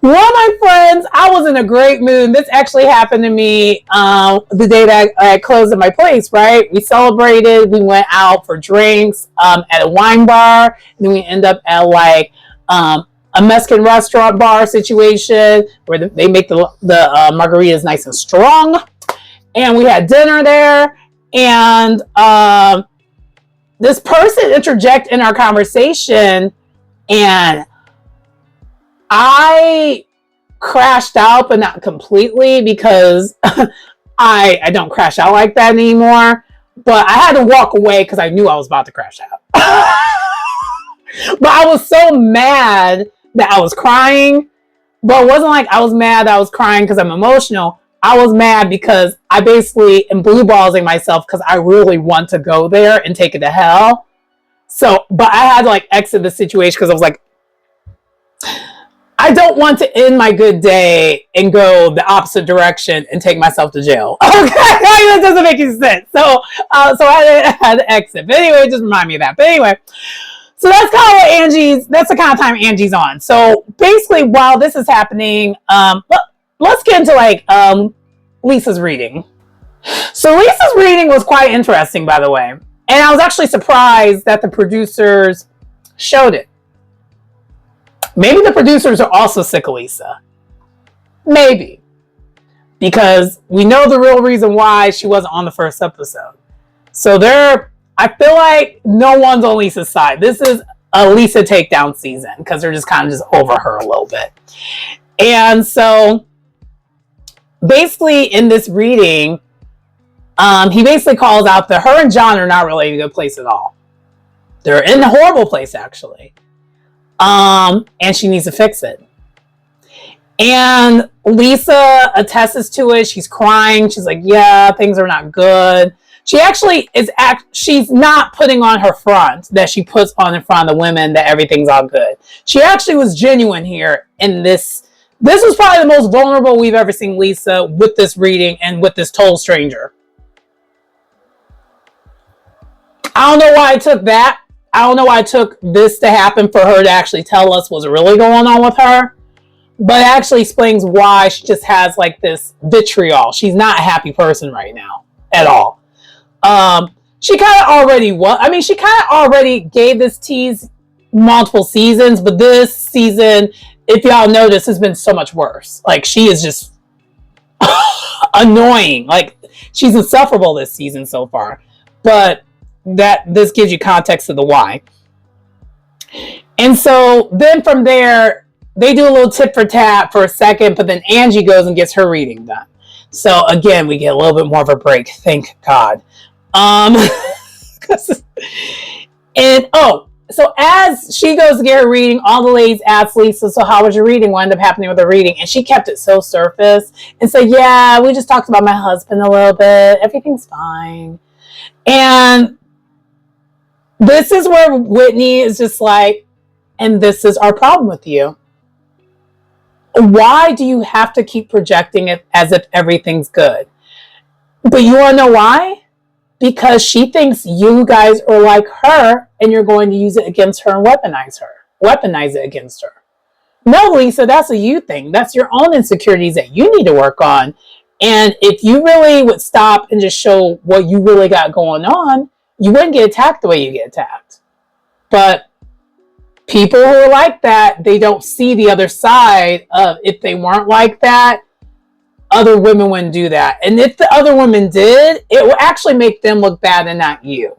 of my friends, I was in a great mood. This actually happened to me the day that I closed at my place, right? We celebrated. We went out for drinks at a wine bar. And then we end up at like a Mexican restaurant bar situation where they make the margaritas nice and strong. And we had dinner there. And this person interjected in our conversation. And I crashed out, but not completely, because I don't crash out like that anymore. But I had to walk away because I knew I was about to crash out. But I was so mad that I was crying. But it wasn't like I was mad that I was crying because I'm emotional. I was mad because I basically am blue ballsing myself because I really want to go there and take it to hell. So, but I had to like exit the situation because I was like, I don't want to end my good day and go the opposite direction and take myself to jail. Okay, that doesn't make any sense. So I had to exit. But anyway, just remind me of that. But anyway, so that's kind of what that's the kind of time Angie's on. So basically, while this is happening, let's get into like Lisa's reading. So Lisa's reading was quite interesting, by the way. And I was actually surprised that the producers showed it. Maybe the producers are also sick of Lisa. Maybe. Because we know the real reason why she wasn't on the first episode. So I feel like no one's on Lisa's side. This is a Lisa takedown season because they're just kind of just over her a little bit. And so basically in this reading, he basically calls out that her and John are not really in a good place at all. They're in a horrible place, actually. And she needs to fix it. And Lisa attests to it. She's crying. She's like, yeah, things are not good. She actually she's not putting on her front that she puts on in front of the women that everything's all good. She actually was genuine here in this. This was probably the most vulnerable we've ever seen Lisa with this reading and with this total stranger. I don't know why I took that. I don't know why it took this to happen for her to actually tell us what's really going on with her. But it actually explains why she just has like this vitriol. She's not a happy person right now at all. She kind of already was. I mean, she kind of already gave this tease multiple seasons. But this season, if y'all notice, has been so much worse. Like, she is just annoying. Like, she's insufferable this season so far. But this gives you context of the why. And so then from there, they do a little tit for tat for a second, but then Angie goes and gets her reading done. So again, we get a little bit more of a break. Thank God. So as she goes to get her reading, all the ladies ask Lisa, so how was your reading? What ended up happening with her reading? And she kept it so surface and said, yeah, we just talked about my husband a little bit. Everything's fine. And this is where Whitney is just like, and this is our problem with you. Why do you have to keep projecting it as if everything's good? But you want to know why? Because she thinks you guys are like her and you're going to use it against her and weaponize it against her. No, Lisa, that's a you thing. That's your own insecurities that you need to work on. And if you really would stop and just show what you really got going on, you wouldn't get attacked the way you get attacked. But people who are like that, they don't see the other side of, if they weren't like that, other women wouldn't do that. And if the other women did, it will actually make them look bad and not you.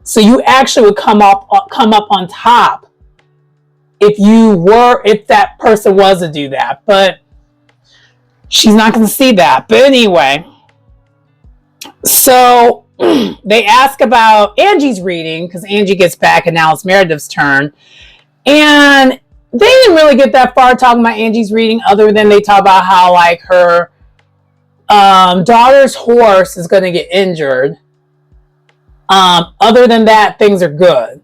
So you actually would come up on top if that person was to do that. But she's not going to see that. But anyway, so they ask about Angie's reading because Angie gets back and now it's Meredith's turn. And they didn't really get that far talking about Angie's reading, other than they talk about how like her daughter's horse is going to get injured. Other than that, things are good.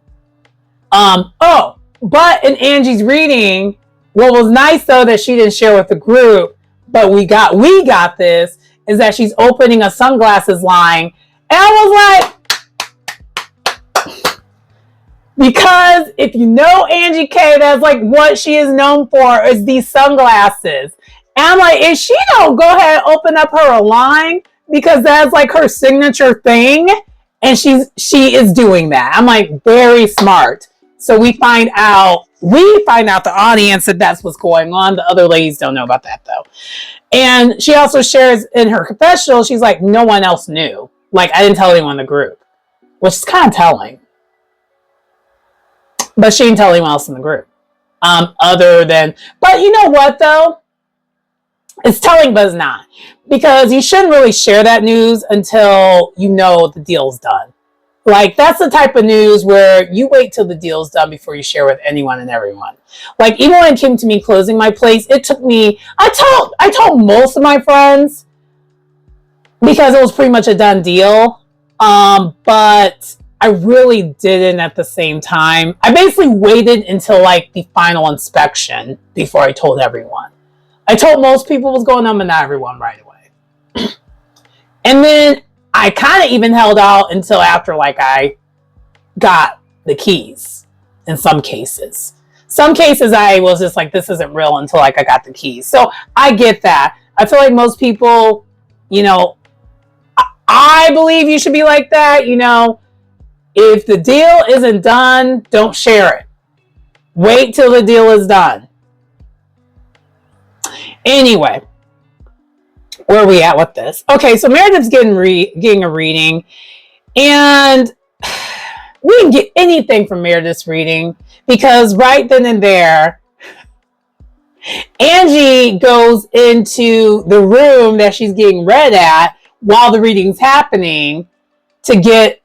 But in Angie's reading, what was nice though that she didn't share with the group, but we got this, is that she's opening a sunglasses line. And I was like, because if you know Angie K, that's like what she is known for, is these sunglasses. And I'm like, if she don't go ahead and open up her a line, because that's like her signature thing, and she is doing that. I'm like, very smart. So we find out the audience that that's what's going on. The other ladies don't know about that though. And she also shares in her confessional, she's like, no one else knew. Like, I didn't tell anyone in the group, which is kind of telling. But she didn't tell anyone else in the group. But you know what though? It's telling, but it's not. Because you shouldn't really share that news until you know the deal's done. Like, that's the type of news where you wait till the deal's done before you share with anyone and everyone. Like, even when it came to me closing my place, it took me, I told most of my friends because it was pretty much a done deal. But I really didn't at the same time. I basically waited until like the final inspection before I told everyone. I told most people what was going on, but not everyone right away. And then I kind of even held out until after like I got the keys in some cases. Some cases I was just like, this isn't real until like I got the keys. So I get that. I feel like most people, you know, I believe you should be like that. You know, if the deal isn't done, don't share it. Wait till the deal is done. Anyway, where are we at with this? Okay, so Meredith's getting a reading, and we didn't get anything from Meredith's reading because right then and there, Angie goes into the room that she's getting read at while the reading's happening to get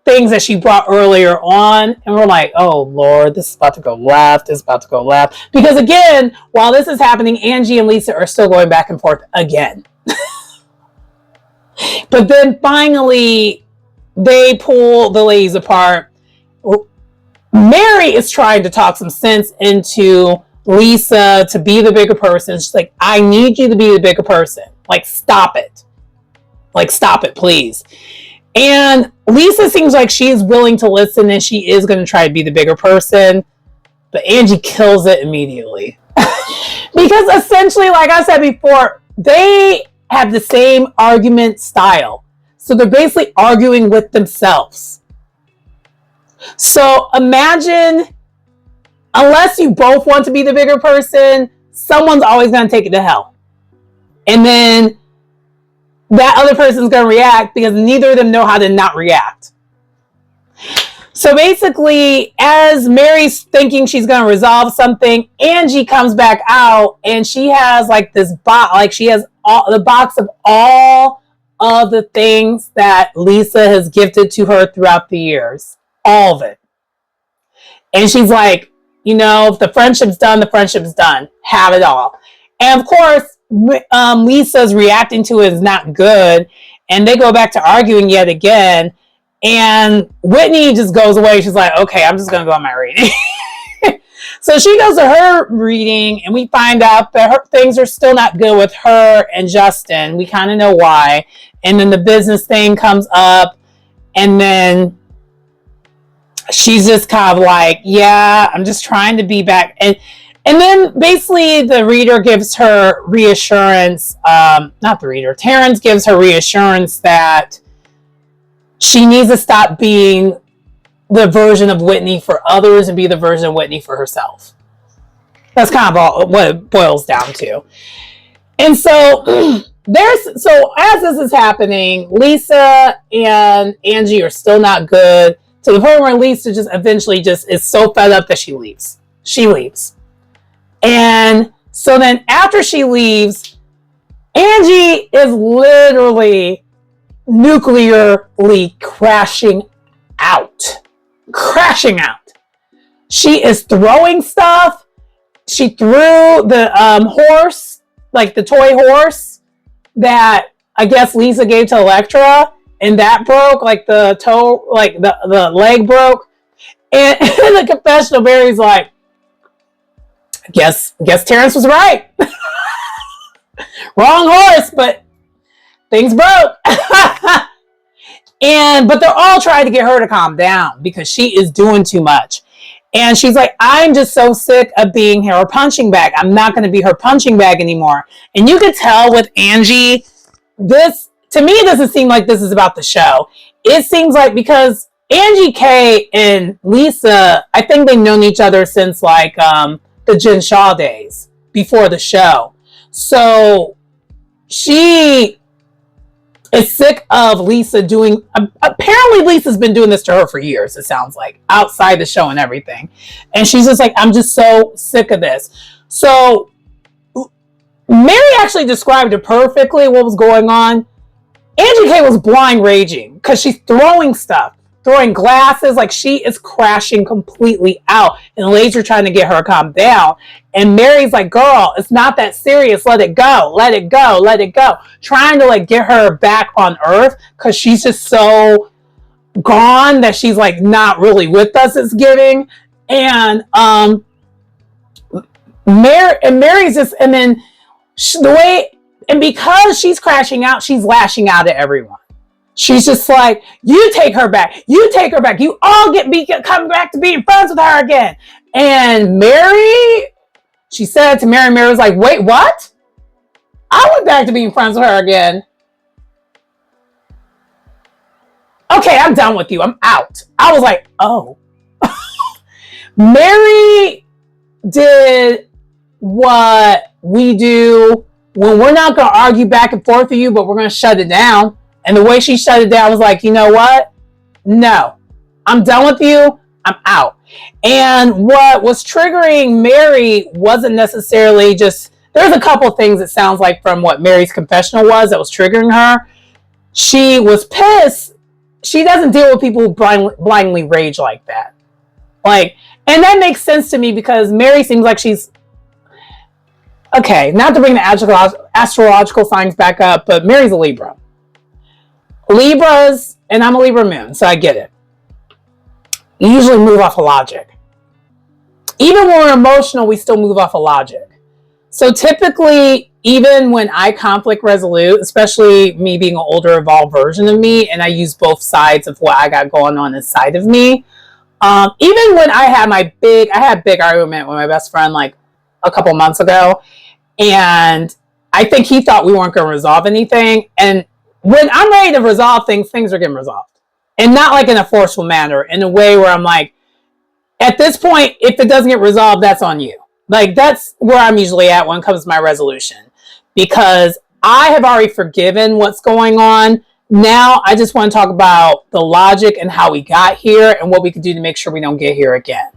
things that she brought earlier on, and we're like, oh Lord, this is about to go left, this is about to go left. Because again, while this is happening, Angie and Lisa are still going back and forth again. But then finally, they pull the ladies apart. Mary is trying to talk some sense into Lisa to be the bigger person. She's like, I need you to be the bigger person. Like, stop it. Like, stop it, please. And Lisa seems like she's willing to listen and she is going to try to be the bigger person. But Angie kills it immediately. Because essentially, like I said before, they have the same argument style. So they're basically arguing with themselves. So imagine, unless you both want to be the bigger person, someone's always going to take it to hell. And then that other person's going to react because neither of them know how to not react. So basically, as Mary's thinking she's going to resolve something, Angie comes back out and she has like this box, like she has the box of all of the things that Lisa has gifted to her throughout the years. All of it. And she's like, you know, if the friendship's done, the friendship's done. Have it all. And of course, Lisa's reacting to it is not good. And they go back to arguing yet again. And Whitney just goes away. She's like, okay, I'm just going to go on my reading. So she goes to her reading and we find out that things are still not good with her and Justin. We kind of know why. And then the business thing comes up. And then she's just kind of like, yeah, I'm just trying to be back. And then basically the reader gives her reassurance, not the reader, Terrence gives her reassurance that she needs to stop being the version of Whitney for others and be the version of Whitney for herself. That's kind of all what it boils down to. And so so as this is happening, Lisa and Angie are still not good. to the point where Lisa just eventually just is so fed up that she leaves. She leaves. And so then after she leaves, Angie is literally nuclearly crashing out. Crashing out. She is throwing stuff. She threw the horse, like the toy horse that I guess Lisa gave to Electra, and that broke, like the toe, like the leg broke. And in the confessional, Mary's like, I guess Terrence was right. Wrong horse, but things broke. But they're all trying to get her to calm down because she is doing too much. And she's like, I'm just so sick of being her punching bag. I'm not going to be her punching bag anymore. And you could tell with Angie, this, to me, it doesn't seem like this is about the show. It seems like because Angie K and Lisa, I think they've known each other since like the Jen Shaw days before the show. So she is sick of Lisa doing, apparently Lisa's been doing this to her for years, it sounds like, outside the show and everything. And she's just like, I'm just so sick of this. So Mary actually described it perfectly, what was going on. Angie K was blind raging because she's throwing stuff, throwing glasses, like she is crashing completely out. And the ladies are trying to get her to calm down. And Mary's like, girl, it's not that serious. Let it go. Let it go. Let it go. Trying to like get her back on earth because she's just so gone that she's like not really with us, it's giving. And Mary's just, and then the way, and because she's crashing out, she's lashing out at everyone. She's just like, you take her back. You take her back. You all come back to being friends with her again. And Mary, she said to Mary, Mary was like, wait, what? I went back to being friends with her again. Okay, I'm done with you. I'm out. I was like, oh. Mary did what we do when we're not going to argue back and forth with you, but we're going to shut it down. And the way she shut it down was like, you know what? No, I'm done with you. I'm out. And what was triggering Mary wasn't necessarily just, there's a couple things it sounds like from what Mary's confessional was that was triggering her. She was pissed. She doesn't deal with people who blindly rage like that. Like, and that makes sense to me because Mary seems like she's, okay, not to bring the astrological signs back up, but Mary's a Libra. Libras, and I'm a Libra moon, so I get it. You usually move off of logic. Even when we're emotional, we still move off of logic. So typically, even when I conflict resolute, especially me being an older evolved version of me, and I use both sides of what I got going on inside of me, even when I had I had a big argument with my best friend like a couple months ago, and I think he thought we weren't going to resolve anything. And when I'm ready to resolve things, things are getting resolved. And not like in a forceful manner, in a way where I'm like, at this point, if it doesn't get resolved, that's on you. Like, that's where I'm usually at when it comes to my resolution. Because I have already forgiven what's going on. Now, I just want to talk about the logic and how we got here and what we can do to make sure we don't get here again.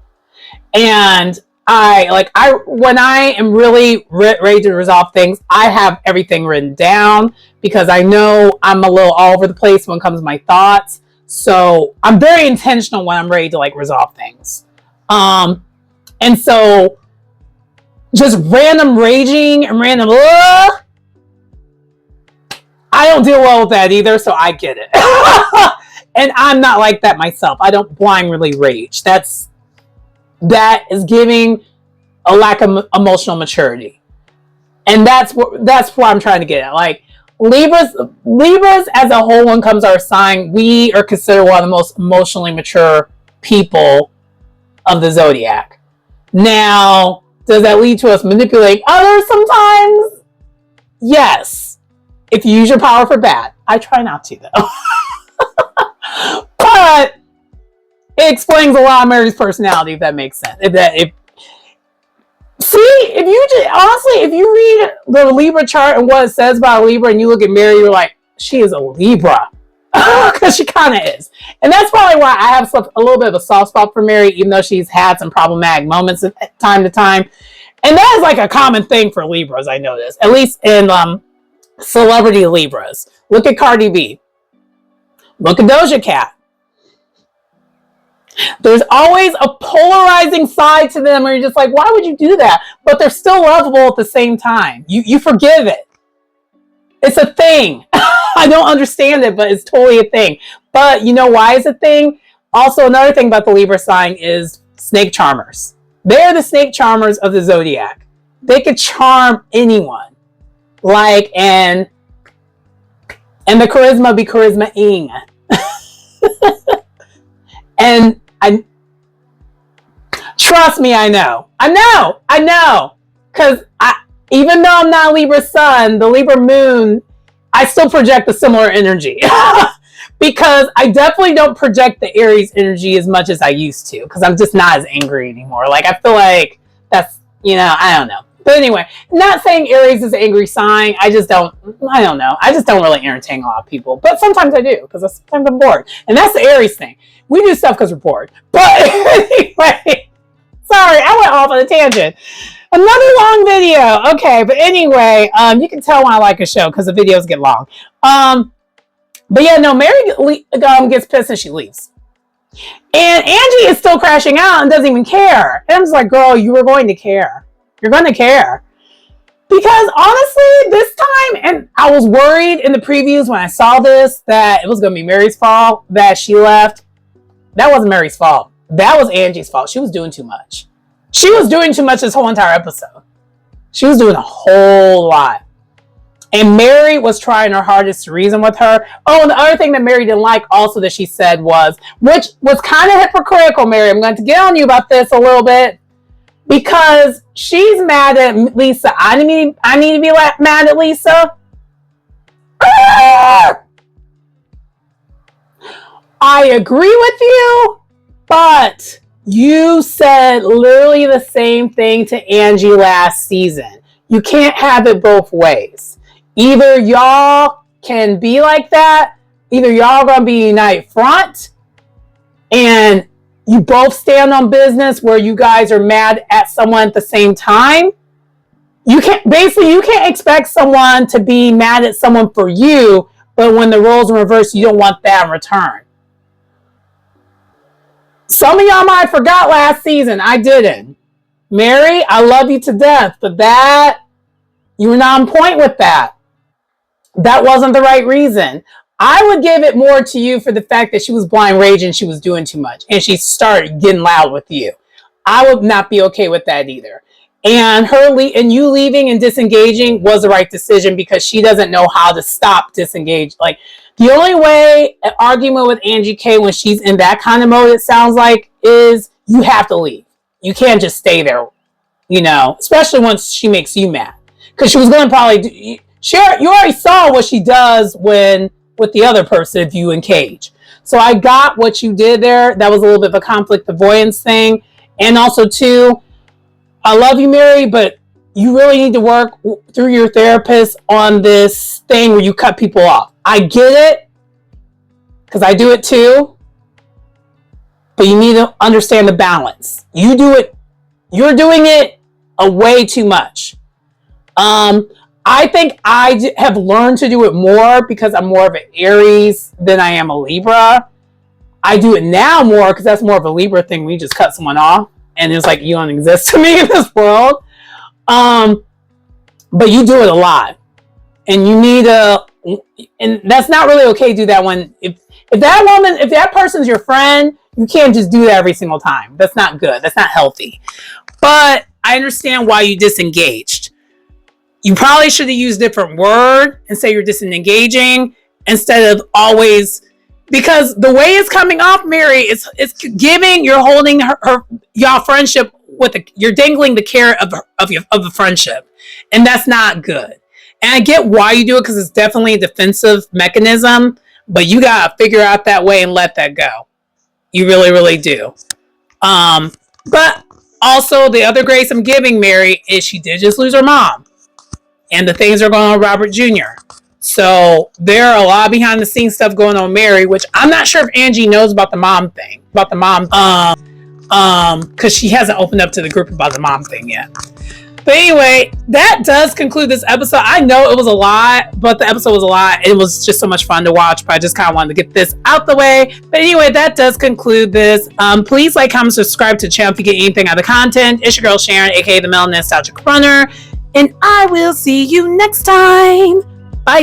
And when I am really ready to resolve things, I have everything written down because I know I'm a little all over the place when it comes to my thoughts. So I'm very intentional when I'm ready to like resolve things. And so just random raging and random, I don't deal well with that either. So I get it. And I'm not like that myself. I don't blindly rage. That is giving a lack of emotional maturity. And that's what I'm trying to get at. Like Libras as a whole, when it comes to our sign, we are considered one of the most emotionally mature people of the zodiac. Now, does that lead to us manipulating others sometimes? Yes. If you use your power for bad. I try not to though. But it explains a lot of Mary's personality, if that makes sense. If you read the Libra chart and what it says about a Libra and you look at Mary, you're like, she is a Libra. because she kind of is. And that's probably why I have a little bit of a soft spot for Mary, even though she's had some problematic moments at time to time. And that is like a common thing for Libras, I noticed, at least in celebrity Libras. Look at Cardi B. Look at Doja Cat. There's always a polarizing side to them where you're just like, why would you do that? But they're still lovable at the same time. You forgive it. It's a thing. I don't understand it, but it's totally a thing. But you know why it's a thing? Also, another thing about the Libra sign is snake charmers. They're the snake charmers of the zodiac. They could charm anyone. Like, and the charisma be charisma-ing. And trust me, I know. Because even though I'm not a Libra sun, the Libra moon, I still project a similar energy. Because I definitely don't project the Aries energy as much as I used to. Because I'm just not as angry anymore. Like, I feel like that's, I don't know. But anyway, not saying Aries is an angry sign. I don't know. I just don't really entertain a lot of people. But sometimes I do, because sometimes I'm bored. And that's the Aries thing. We do stuff because we're bored. But anyway, sorry, I went off on a tangent. Another long video. Okay, but anyway, you can tell when I like a show because the videos get long. But yeah, no, Mary gets pissed and she leaves. And Angie is still crashing out and doesn't even care. And I'm just like, girl, you were going to care. You're going to care. Because honestly, this time, and I was worried in the previews when I saw this, that it was going to be Mary's fault, that she left. That wasn't Mary's fault. That was Angie's fault. She was doing too much. She was doing too much this whole entire episode. She was doing a whole lot. And Mary was trying her hardest to reason with her. Oh, and the other thing that Mary didn't like also that she said was, which was kind of hypocritical, Mary. I'm going to get on you about this a little bit. Because she's mad at Lisa. I need to be mad at Lisa. I agree with you, but you said literally the same thing to Angie last season. You can't have it both ways. Either y'all can be like that, either y'all gonna be unite front and you both stand on business where you guys are mad at someone at the same time. You can't expect someone to be mad at someone for you, but when the roles are reversed, you don't want that in return. Some of y'all might have forgot last season. I didn't. Mary, I love you to death, but you were not on point with that. That wasn't the right reason. I would give it more to you for the fact that she was blind raging, she was doing too much, and she started getting loud with you. I would not be okay with that either. And you leaving and disengaging was the right decision because she doesn't know how to stop disengage. Like, the only way an argument with Angie K when she's in that kind of mode, it sounds like, is you have to leave. You can't just stay there, especially once she makes you mad. Because she was going to probably you already saw what she does with the other person if you engage. So I got what you did there. That was a little bit of a conflict avoidance thing. And also, too, I love you, Mary, but you really need to work through your therapist on this thing where you cut people off. I get it, because I do it too, but you need to understand the balance. You're doing it a way too much. I think I have learned to do it more because I'm more of an Aries than I am a Libra. I do it now more because that's more of a Libra thing. We just cut someone off and it's like, you don't exist to me in this world. But you do it a lot. And you need and that's not really okay to do that when, if that person's your friend, you can't just do that every single time. That's not good. That's not healthy. But I understand why you disengaged. You probably should have used a different word and say you're disengaging instead of always, because the way it's coming off, Mary, it's giving, you're holding y'all friendship you're dangling the carrot of the friendship, and that's not good. And I get why you do it because it's definitely a defensive mechanism, but you gotta figure out that way and let that go. You really, really do. But also the other grace I'm giving Mary is she did just lose her mom. And the things are going on with Robert Jr. So there are a lot of behind the scenes stuff going on with Mary, which I'm not sure if Angie knows about the mom thing, because she hasn't opened up to the group about the mom thing yet. But anyway, that does conclude this episode. I know it was a lot, but the episode was a lot. It was just so much fun to watch, but I just kind of wanted to get this out the way. But anyway, that does conclude this. Please like, comment, subscribe to the channel if you get anything out of the content. It's your girl Sharon, aka the Melanin Nostalgic Runner, and I will see you next time. Bye.